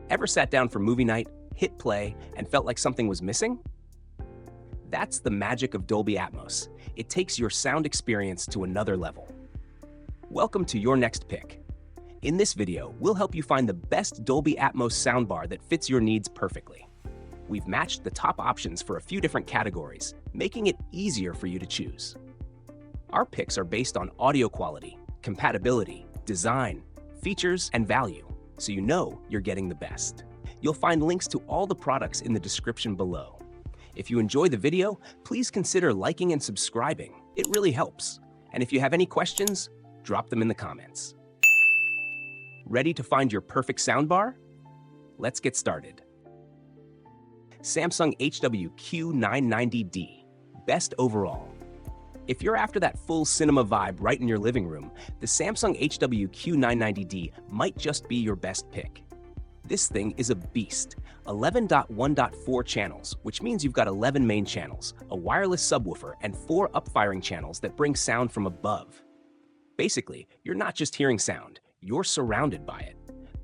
Ever sat down for movie night, hit play, and felt like something was missing? That's the magic of Dolby Atmos. It takes your sound experience to another level. Welcome to your next pick. In this video, we'll help you find the best Dolby Atmos soundbar that fits your needs perfectly. We've matched the top options for a few different categories, making it easier for you to choose. Our picks are based on audio quality, compatibility, design, features, and value, so you know you're getting the best. You'll find links to all the products in the description below. If you enjoy the video, please consider liking and subscribing. It really helps. And if you have any questions, drop them in the comments. Ready to find your perfect soundbar? Let's get started. Samsung HWQ990D, best overall. If you're after that full cinema vibe right in your living room, the Samsung HWQ990D might just be your best pick. This thing is a beast. 11.1.4 channels, which means you've got 11 main channels, a wireless subwoofer, and 4 upfiring channels that bring sound from above. Basically, you're not just hearing sound, you're surrounded by it.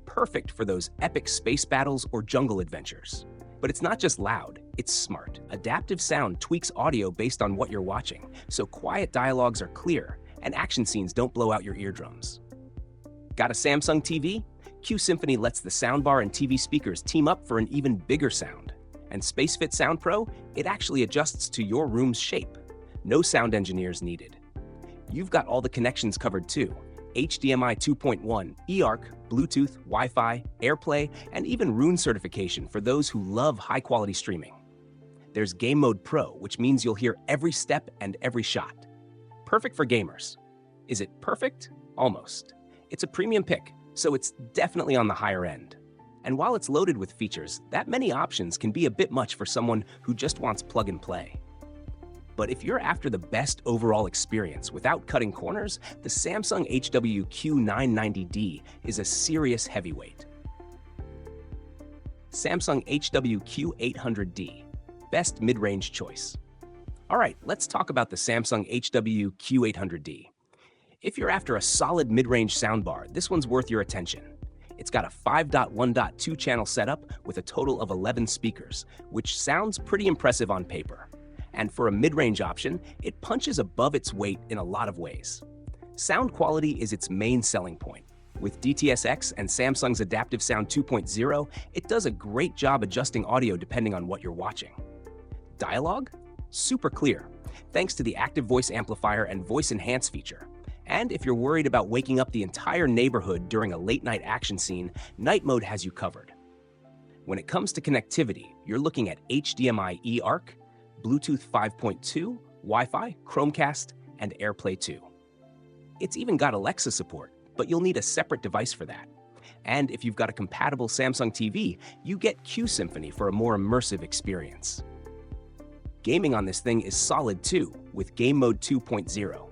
Perfect for those epic space battles or jungle adventures. But it's not just loud, it's smart. Adaptive sound tweaks audio based on what you're watching, so quiet dialogues are clear and action scenes don't blow out your eardrums. Got a Samsung TV? Q Symphony lets the soundbar and TV speakers team up for an even bigger sound. And SpaceFit Sound Pro, it actually adjusts to your room's shape. No sound engineers needed. You've got all the connections covered too. HDMI 2.1, eARC, Bluetooth, Wi-Fi, AirPlay, and even Roon certification for those who love high-quality streaming. There's Game Mode Pro, which means you'll hear every step and every shot. Perfect for gamers. Is it perfect? Almost. It's a premium pick, so it's definitely on the higher end. And while it's loaded with features, that many options can be a bit much for someone who just wants plug and play. But if you're after the best overall experience without cutting corners, the Samsung HWQ990D is a serious heavyweight. Samsung HWQ800D, best mid-range choice. All right, let's talk about the Samsung HWQ800D. If you're after a solid mid-range soundbar, this one's worth your attention. It's got a 5.1.2 channel setup with a total of 11 speakers, which sounds pretty impressive on paper. And for a mid-range option, it punches above its weight in a lot of ways. Sound quality is its main selling point. With DTS:X and Samsung's Adaptive Sound 2.0, it does a great job adjusting audio depending on what you're watching. Dialogue? Super clear, thanks to the active voice amplifier and voice enhance feature. And if you're worried about waking up the entire neighborhood during a late-night action scene, Night Mode has you covered. When it comes to connectivity, you're looking at HDMI eARC, Bluetooth 5.2, Wi-Fi, Chromecast, and AirPlay 2. It's even got Alexa support, but you'll need a separate device for that. And if you've got a compatible Samsung TV, you get Q Symphony for a more immersive experience. Gaming on this thing is solid too, with Game Mode 2.0.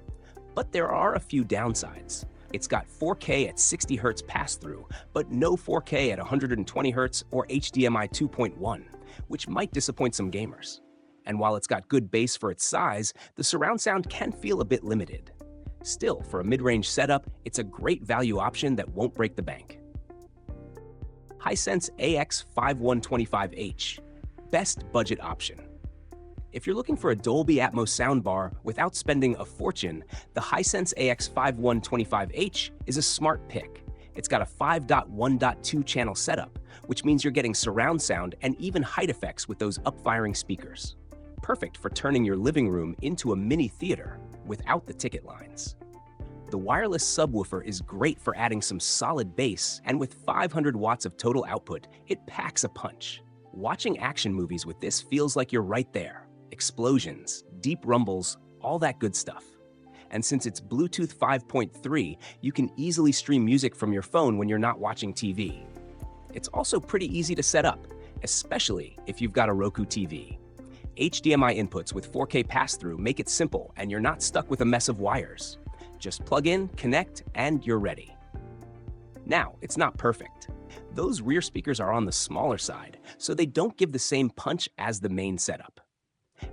But there are a few downsides. It's got 4K at 60 Hz pass-through, but no 4K at 120 Hz or HDMI 2.1, which might disappoint some gamers. And while it's got good bass for its size, the surround sound can feel a bit limited. Still, for a mid-range setup, it's a great value option that won't break the bank. Hisense AX5125H, best budget option. If you're looking for a Dolby Atmos soundbar without spending a fortune, the Hisense AX5125H is a smart pick. It's got a 5.1.2 channel setup, which means you're getting surround sound and even height effects with those upfiring speakers. Perfect for turning your living room into a mini theater without the ticket lines. The wireless subwoofer is great for adding some solid bass, and with 500 watts of total output, it packs a punch. Watching action movies with this feels like you're right there. Explosions, deep rumbles, all that good stuff. And since it's Bluetooth 5.3, you can easily stream music from your phone when you're not watching TV. It's also pretty easy to set up, especially if you've got a Roku TV. HDMI inputs with 4K pass-through make it simple and you're not stuck with a mess of wires. Just plug in, connect, and you're ready. Now, it's not perfect. Those rear speakers are on the smaller side, so they don't give the same punch as the main setup.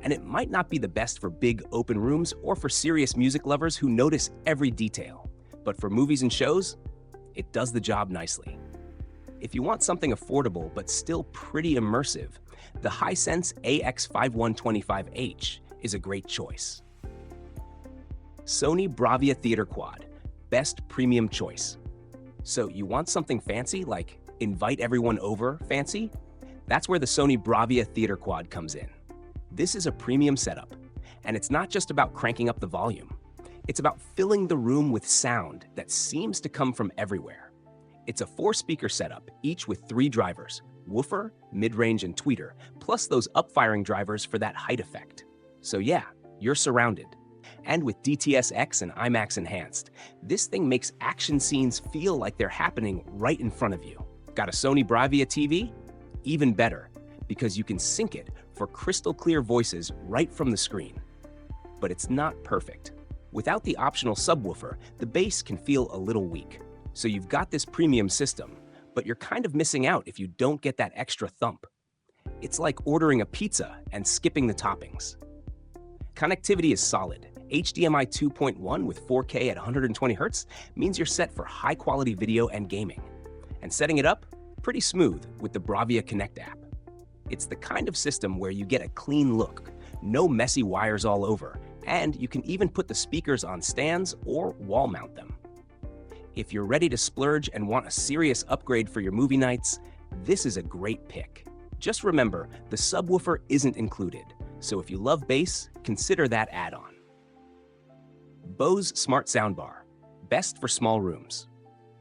And it might not be the best for big open rooms or for serious music lovers who notice every detail. But for movies and shows, it does the job nicely. If you want something affordable but still pretty immersive, the Hisense AX5125H is a great choice. Sony BRAVIA Theater Quad, best premium choice. So you want something fancy, like invite everyone over fancy? That's where the Sony BRAVIA Theater Quad comes in. This is a premium setup, and it's not just about cranking up the volume. It's about filling the room with sound that seems to come from everywhere. It's a 4-speaker setup, each with 3 drivers: woofer, mid-range, and tweeter, plus those up-firing drivers for that height effect. So yeah, you're surrounded. And with DTS-X and IMAX enhanced, this thing makes action scenes feel like they're happening right in front of you. Got a Sony BRAVIA TV? Even better, because you can sync it for crystal clear voices right from the screen. But it's not perfect. Without the optional subwoofer, the bass can feel a little weak. So you've got this premium system, but you're kind of missing out if you don't get that extra thump. It's like ordering a pizza and skipping the toppings. Connectivity is solid. HDMI 2.1 with 4K at 120 Hz means you're set for high-quality video and gaming. And setting it up? Pretty smooth with the BRAVIA Connect app. It's the kind of system where you get a clean look, no messy wires all over, and you can even put the speakers on stands or wall mount them. If you're ready to splurge and want a serious upgrade for your movie nights, this is a great pick. Just remember, the subwoofer isn't included, so if you love bass, consider that add-on. Bose Smart Soundbar, best for small rooms.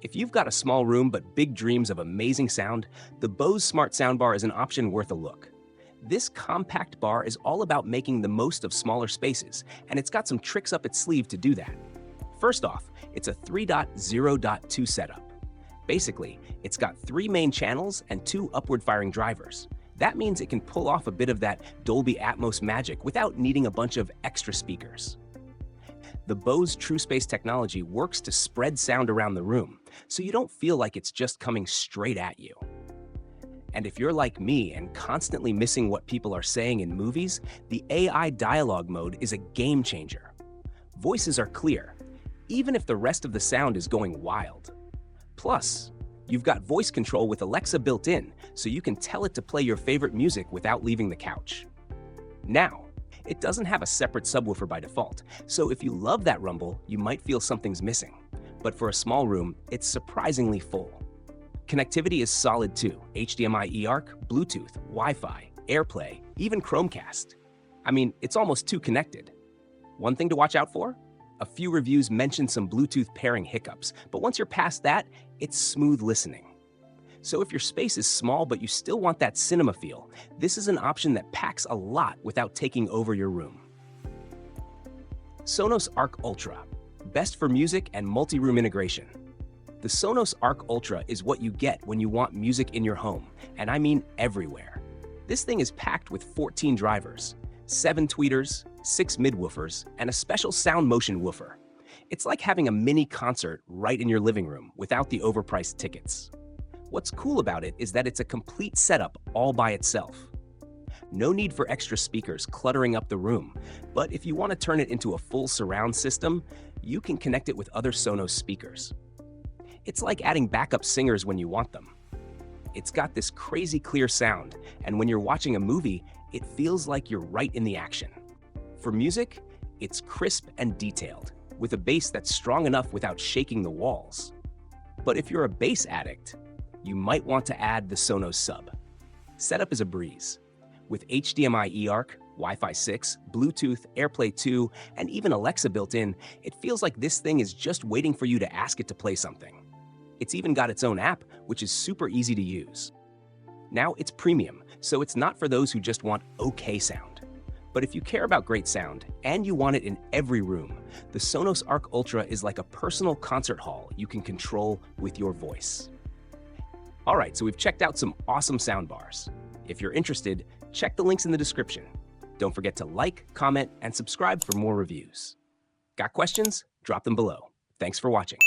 If you've got a small room but big dreams of amazing sound, the Bose Smart Soundbar is an option worth a look. This compact bar is all about making the most of smaller spaces, and it's got some tricks up its sleeve to do that. First off, it's a 3.0.2 setup. Basically, it's got 3 main channels and 2 upward-firing drivers. That means it can pull off a bit of that Dolby Atmos magic without needing a bunch of extra speakers. The Bose TrueSpace technology works to spread sound around the room, so you don't feel like it's just coming straight at you. And if you're like me and constantly missing what people are saying in movies, the AI dialogue mode is a game changer. Voices are clear, even if the rest of the sound is going wild. Plus, you've got voice control with Alexa built in, so you can tell it to play your favorite music without leaving the couch. Now, it doesn't have a separate subwoofer by default, so if you love that rumble, you might feel something's missing. But for a small room, it's surprisingly full. Connectivity is solid too. HDMI eARC, Bluetooth, Wi-Fi, AirPlay, even Chromecast. I mean, it's almost too connected. One thing to watch out for? A few reviews mention some Bluetooth pairing hiccups, but once you're past that, it's smooth listening. So if your space is small but you still want that cinema feel, this is an option that packs a lot without taking over your room. Sonos Arc Ultra, best for music and multi-room integration. The Sonos Arc Ultra is what you get when you want music in your home, and I mean everywhere. This thing is packed with 14 drivers, 7 tweeters, 6 mid-woofers, and a special sound motion woofer. It's like having a mini concert right in your living room without the overpriced tickets. What's cool about it is that it's a complete setup all by itself. No need for extra speakers cluttering up the room, but if you want to turn it into a full surround system, you can connect it with other Sonos speakers. It's like adding backup singers when you want them. It's got this crazy clear sound, and when you're watching a movie, it feels like you're right in the action. For music, it's crisp and detailed, with a bass that's strong enough without shaking the walls. But if you're a bass addict, you might want to add the Sonos sub. Setup is a breeze. With HDMI eARC, Wi-Fi 6, Bluetooth, AirPlay 2, and even Alexa built in, it feels like this thing is just waiting for you to ask it to play something. It's even got its own app, which is super easy to use. Now it's premium, so it's not for those who just want okay sound. But if you care about great sound, and you want it in every room, the Sonos Arc Ultra is like a personal concert hall you can control with your voice. All right, so we've checked out some awesome soundbars. If you're interested, check the links in the description. Don't forget to like, comment, and subscribe for more reviews. Got questions? Drop them below. Thanks for watching.